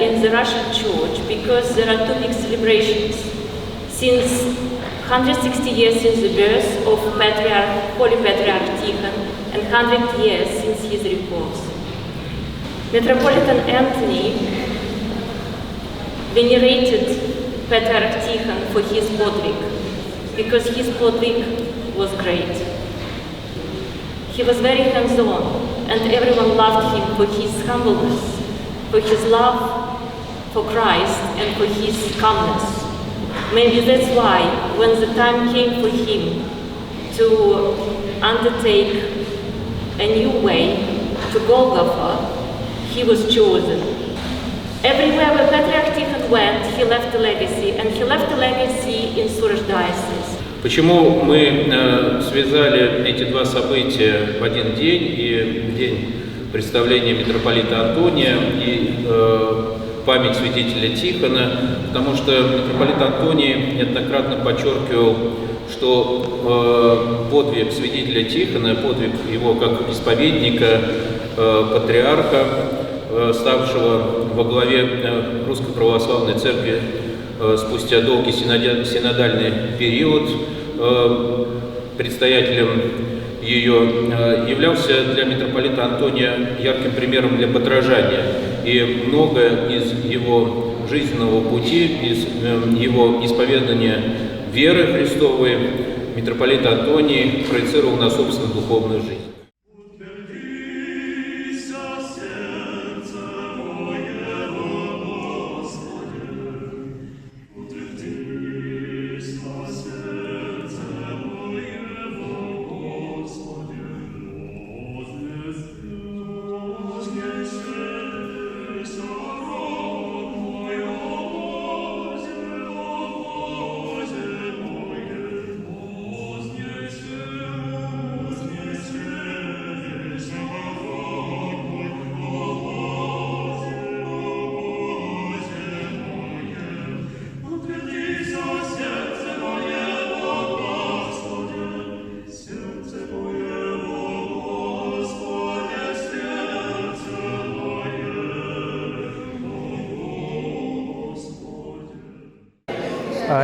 in the Russian Church because there are two big celebrations. Since 160 years since the birth of Holy Patriarch Tikhon and 100 years since his repose. Metropolitan Anthony venerated Patriarch Tikhon for his podvig, because his podvig was great. He was very hands-on, and everyone loved him for his humbleness, for his love for Christ, and for his calmness. Maybe that's why, when the time came for him to undertake a new way to Golgotha, he was chosen. Everywhere where Patriarch Tikhon went, he left a legacy, and he left a legacy in Сурож diocese. Почему мы связали эти два события в один день, и день представления митрополита Антония и память святителя Тихона? Потому что митрополит Антоний неоднократно подчеркивал, что подвиг святителя Тихона, подвиг его как исповедника, патриарха, ставшего во главе Русской Православной Церкви спустя долгий синодальный период, предстоятелем ее, являлся для митрополита Антония ярким примером для подражания. И многое из его жизненного пути, из его исповедания веры Христовой митрополит Антоний проецировал на собственную духовную жизнь.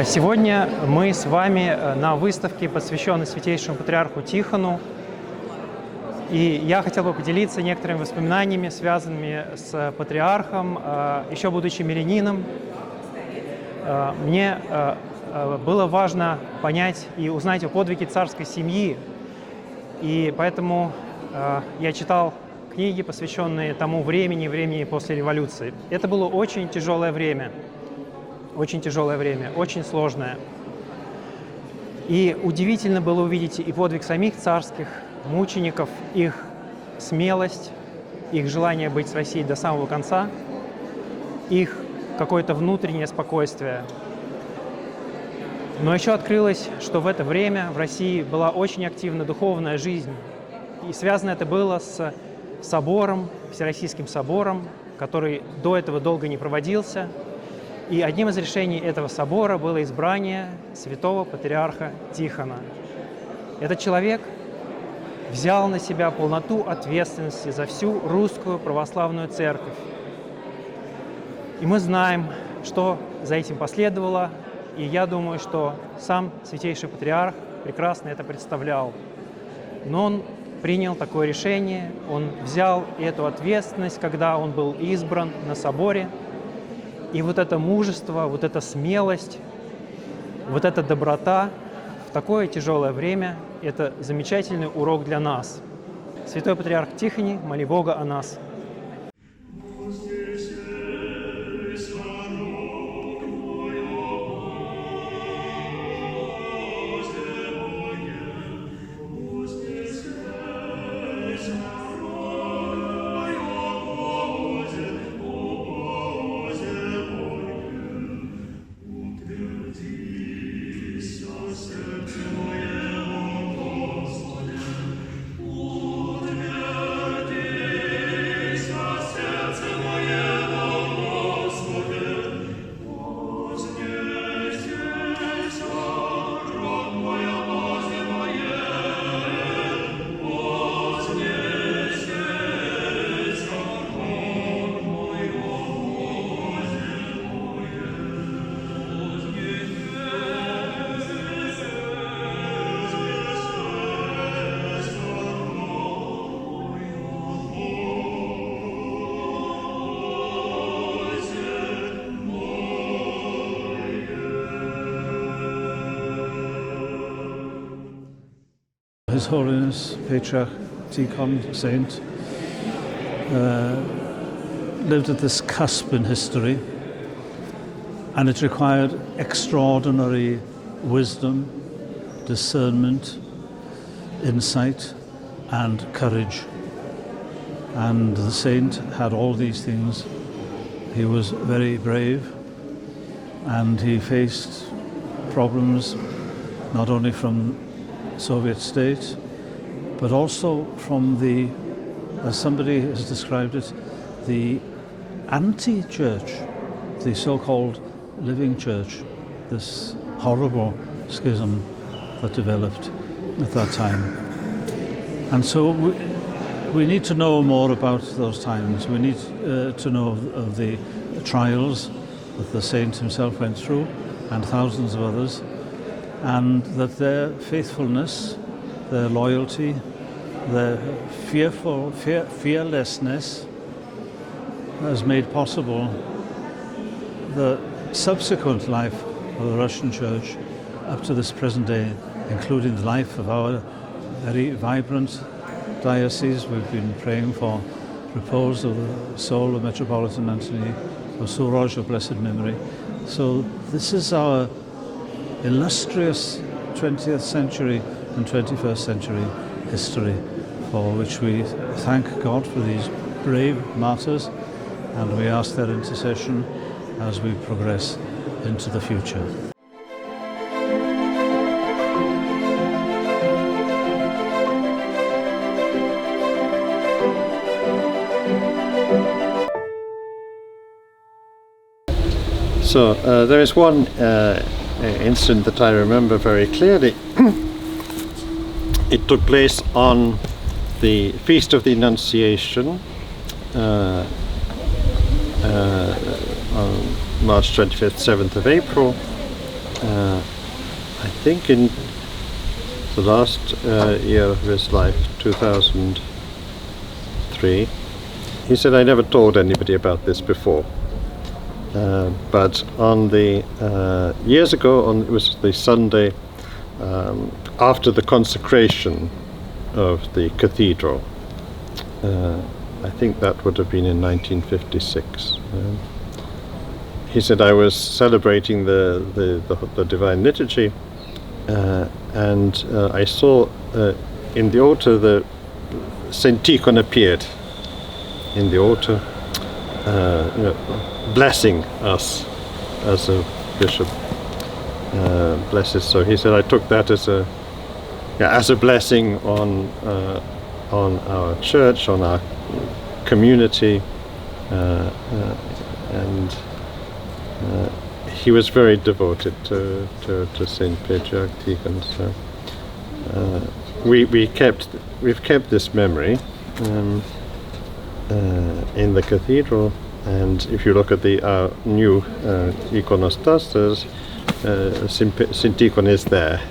Сегодня мы с вами на выставке, посвященной святейшему патриарху Тихону. И я хотел бы поделиться некоторыми воспоминаниями, связанными с патриархом. Еще будучи мирянином, мне было важно понять и узнать о подвиге царской семьи. И поэтому я читал книги, посвященные тому времени после революции. Это было очень тяжелое время. Очень сложное. И удивительно было увидеть и подвиг самих царских мучеников, их смелость, их желание быть с Россией до самого конца, их какое-то внутреннее спокойствие. Но еще открылось, что в это время в России была очень активна духовная жизнь. И связано это было с собором, Всероссийским собором, который до этого долго не проводился. И одним из решений этого собора было избрание святого патриарха Тихона. Этот человек взял на себя полноту ответственности за всю русскую православную церковь. И мы знаем, что за этим последовало, и я думаю, что сам святейший патриарх прекрасно это представлял. Но он принял такое решение, он взял эту ответственность, когда он был избран на соборе. И вот это мужество, вот эта смелость, вот эта доброта в такое тяжелое время – это замечательный урок для нас. Святой Патриарх Тихоний, моли Бога о нас. His Holiness Patriarch Tihon, saint, lived at this cusp in history, and it required extraordinary wisdom, discernment, insight, and courage. And the saint had all these things. He was very brave, and he faced problems not only from Soviet state, but also from the, as somebody has described it, the anti-church, the so-called living church, this horrible schism that developed at that time. And so we need to know more about those times. We need to know of the trials that the saint himself went through, and thousands of others, and that their faithfulness, their loyalty, their fearlessness has made possible the subsequent life of the Russian Church up to this present day, including the life of our very vibrant diocese. We've been praying for repose of the soul of Metropolitan Antony of Suroj of blessed memory. So this is our illustrious 20th century and 21st century history, for which we thank God for these brave martyrs, and we ask their intercession as we progress into the future. So there is one incident that I remember very clearly. It took place on the Feast of the Annunciation on March 25th, 7th of April. I think in the last year of his life, 2003. He said, I never told anybody about this before. But on the years ago, it was the Sunday after the consecration of the cathedral. I think that would have been in 1956. He said, I was celebrating the Divine Liturgy, and I saw in the altar the Saint Tihon appeared in the altar, blessing us as a bishop blesses. So he said, I took that as a blessing on our church, on our community, and he was very devoted to Saint Patriarch Tihon. So we've kept this memory in the cathedral. And if you look at our new iconostas, Saint Tihon is there